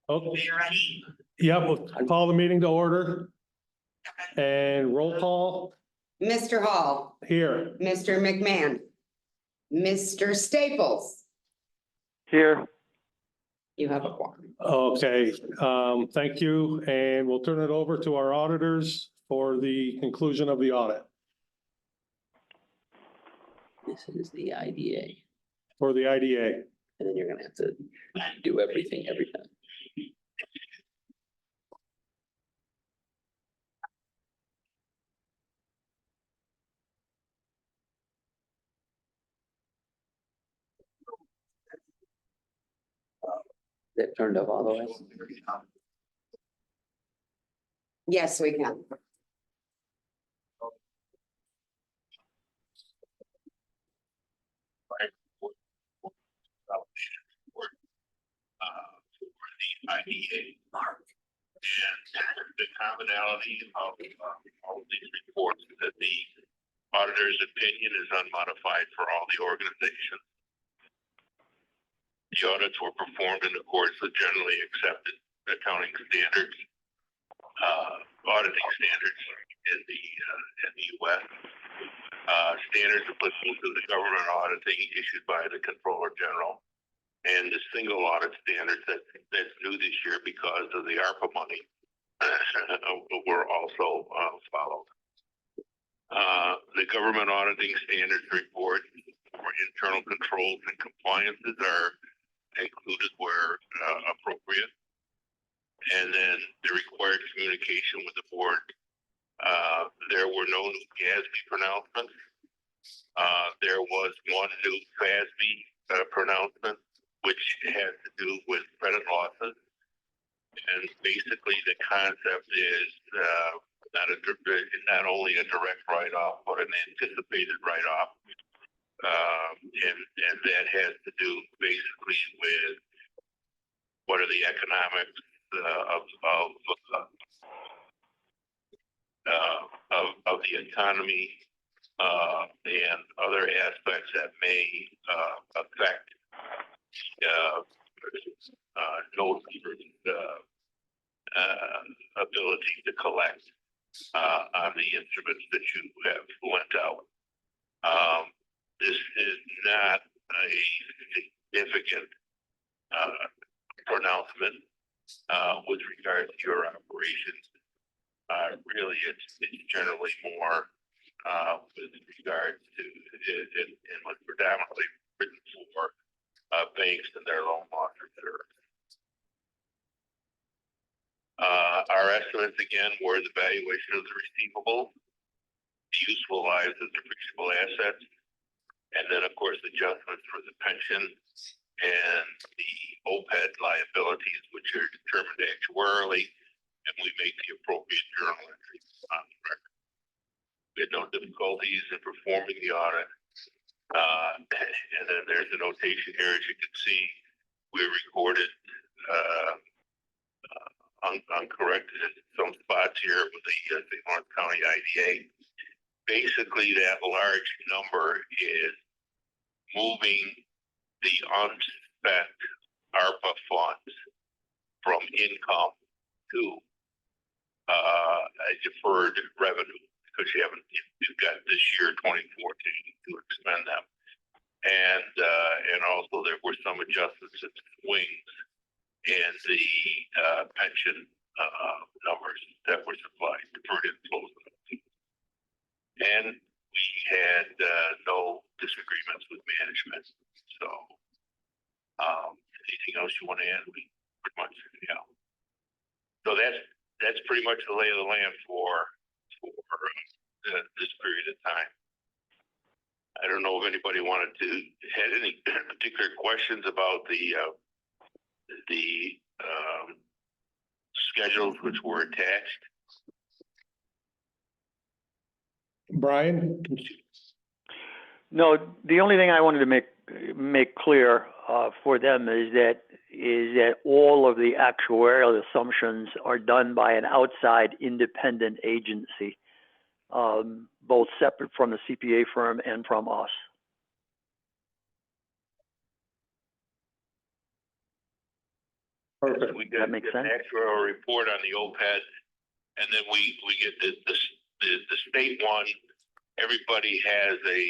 Oh, You ready? yeah, we'll call the meeting to order and roll call Mr. Hall, here. Mr. McMahon, Mr. Staples. Here. You have a quorum. Okay, thank you. And we'll turn it over to our auditors for the conclusion of the audit. This is the IDA, For the IDA. and then you're gonna have to do everything every time. That turned off all the way. Yes, we can. For the IDA. And the commonality of all of these reports is that the auditor's opinion is unmodified for all the organizations. The audits were performed in accordance with generally accepted accounting standards, auditing standards in the U.S. Standards applicable to the government auditing issued by the Controller General, and the single audit standards that's new this year because of the ARPA money were also followed. The government auditing standards report for internal controls and compliances are included where appropriate. And then the required communication with the board. There were no new GASB pronouncements. There was one new FASB pronouncement, which had to do with credit losses. And basically the concept is not only a direct write-off, but an anticipated write-off. And that has to do basically with what are the economics of the economy and other aspects that may affect ability to collect on the instruments that you have lent out. This is not a significant pronouncement with regard to your operations. Really, it's generally more with regard to and was predominantly written for banks and their loan loss reserves. Our estimates again were the valuation of the receivable, the useful lives of depreciable assets, and then of course adjustments for the pension and the OPED liabilities, which are determined actuarially, and we make the appropriate journal entries on the record. We had no difficulties in performing the audit. And then there's a notation here, as you can see, we recorded uncorrected in some spots here with the Orange County IDA. Basically, that large number is moving the unspent ARPA funds from income to a deferred revenue, because you've got this year 2014 to expend them. And also there were some adjustments and swings in the pension numbers that were supplied, deferred inflows. And we had no disagreements with management. So anything else you want to add? We pretty much, yeah. So that's pretty much the lay of the land for this period of time. I don't know if anybody had any particular questions about the schedules which were attached. Brian? No, the only thing I wanted to make clear for them is that all of the actuarial assumptions are done by an outside independent agency, both separate from the CPA firm and from us. Perfect. We That get makes an sense. actual report on the OPEB, and then we get the state one. Everybody has a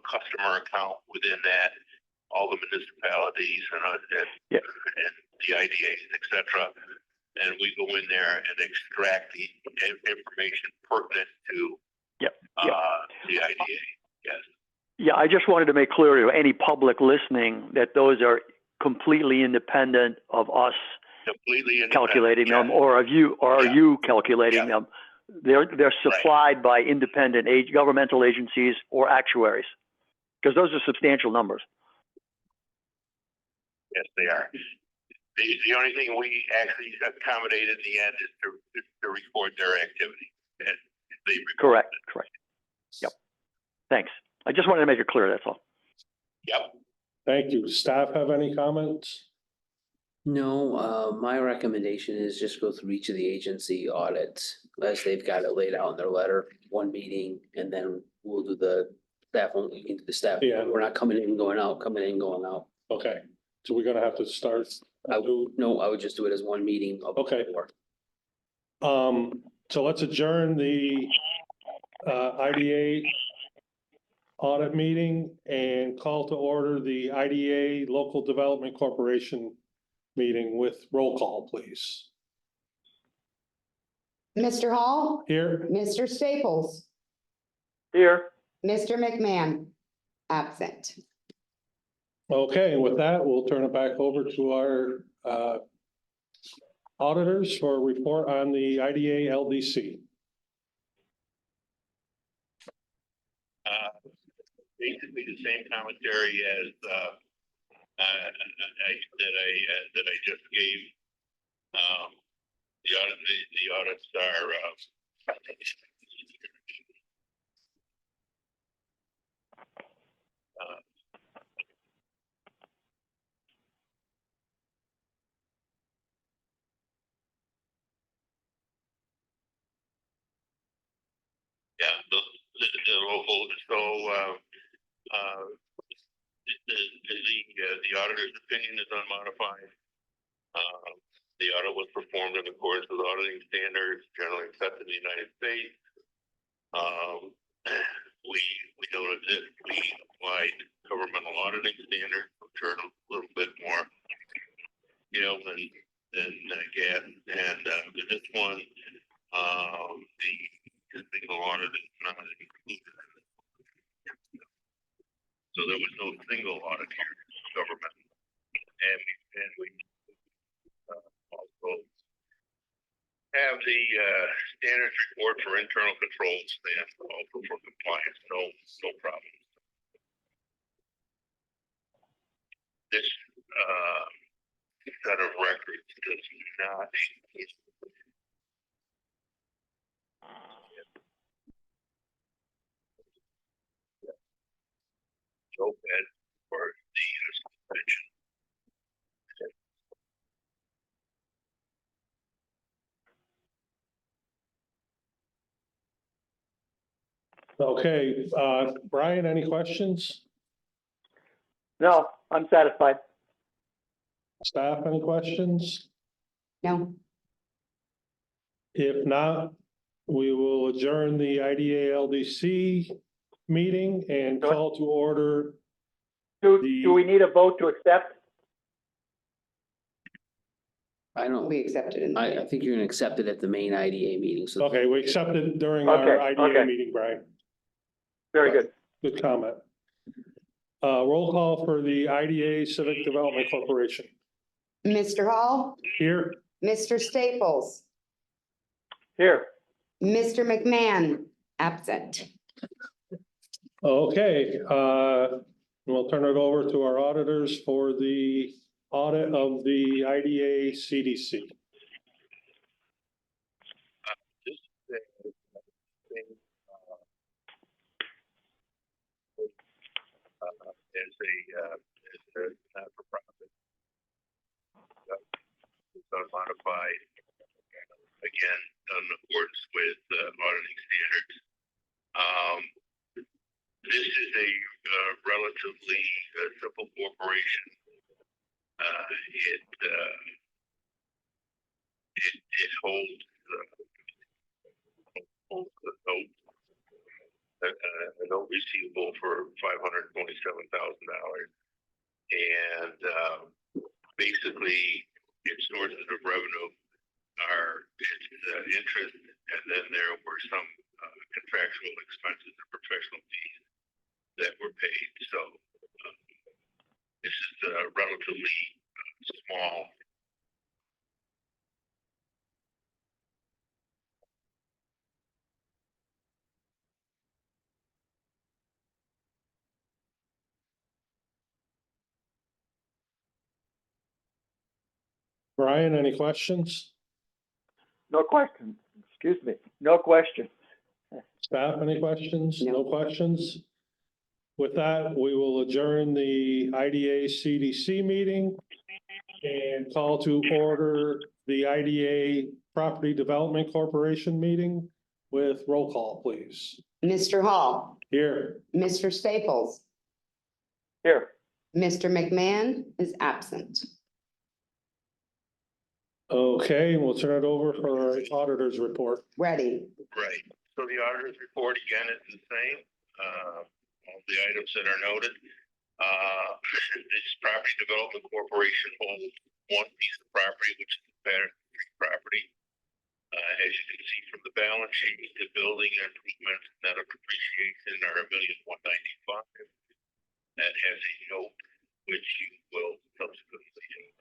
customer account within that, all the municipalities Yeah. and the IDAs, et cetera. And we go in there and extract the information pertinent to Yep. the IDA. Yes. Yeah, I just wanted to make clear to any public listening that those are completely independent of us Completely independent. calculating them, Yeah. or of you, or are Yeah. you calculating Yeah. them. They're supplied by independent governmental agencies or actuaries, because those are substantial numbers. Yes, they are. The only thing we actually accommodate at the end is to record their activity. And they report Correct. Yep. Thanks. I just wanted to make it clear, that's all. Yep. Thank you. Staff have any comments? No, my recommendation is just go through each of the agency audits as they've got it laid out in their letter, one meeting, and then we'll do the staff, only you can do the staff. Yeah. We're not coming in, going out, coming in, going out. Okay, so we're gonna have to start. No, I would just do it as one meeting of the Okay. board. So let's adjourn the IDA audit meeting and call to order the IDA Local Development Corporation meeting with roll call, please. Mr. Hall, Here, Mr. Staples, Here. Mr. McMahon, absent. okay, and with that, we'll turn it back over to our auditors for a report on the IDA LDC. Basically the same commentary as that I just gave. The audits are yeah, the local, so the auditor's opinion is unmodified. The audit was performed in accordance with auditing standards generally accepted in the United States. We noted that we applied governmental auditing standards, which are a little bit more, than GAP. And with this one, the single audit is not included. So there was no single audit here, government. And we also have the standards report for internal controls and also for compliance, no problem. This set of records does not open for the suspension. Okay, Brian, any questions? No, I'm satisfied. Staff, any questions? No, If not, we will adjourn the IDA LDC meeting and call to order. Do we need a vote to accept? I don't, we accepted it. I think you're gonna accept it at the main IDA meeting, so. Okay, we accepted during our IDA Okay. meeting, Brian. Very good. Good comment. Roll call for the IDA Civic Development Corporation. Mr. Hall, Here, Mr. Staples, Here. Mr. McMahon, absent. okay, we'll turn it over to our auditors for the audit of the IDA CDC. As a not-for-profit. It's unmodified, again, in accordance with auditing standards. This is a relatively simple corporation. It holds the note, a note receivable for $527,000. And basically, its sources of revenue are its interest, and then there were some contractual expenses and professional fees that were paid. So this is relatively small. Brian, any questions? No questions. Excuse me. No questions. Staff, any questions? No. No questions? With that, we will adjourn the IDA CDC meeting and call to order the IDA Property Development Corporation meeting with roll call, please. Mr. Hall, Here. Mr. Staples, Here. Mr. McMahon is absent. Okay, we'll turn it over for our auditor's report. Ready. Right. So the auditor's report again is the same. All the items that are noted. This property development corporation owns one piece of property, which is the Patterson Street property. As you can see from the balance sheet, the building improvements net of depreciation are $1,195,000. That has a note which you will subsequently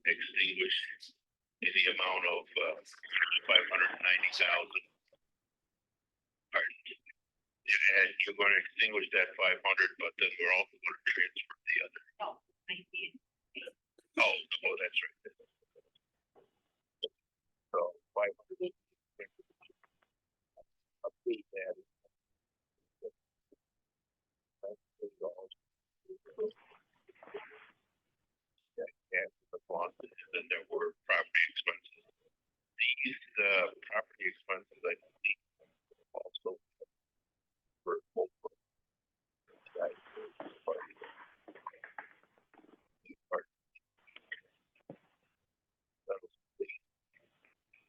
extinguish in the amount of $590,000. And you're going to extinguish that 500, but then we're also going to transfer the other. Oh, that's right. So 500. Update that. And the losses, and there were property expenses. These property expenses, I think, also for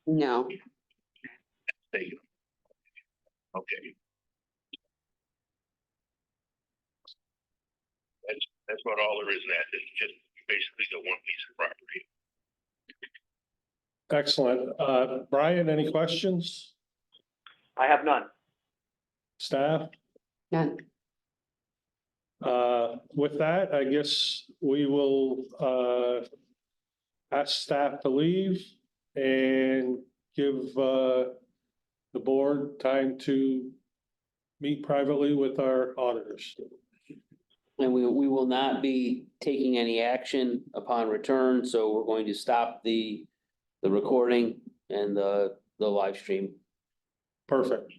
No. Okay. That's about all there is in that. It's just basically the one piece of property. Excellent. Brian, any questions? I have none. Staff? None. With that, I guess we will ask staff to leave and give the board time to meet privately with our auditors. And we will not be taking any action upon return, so we're going to stop the recording and the live stream. Perfect.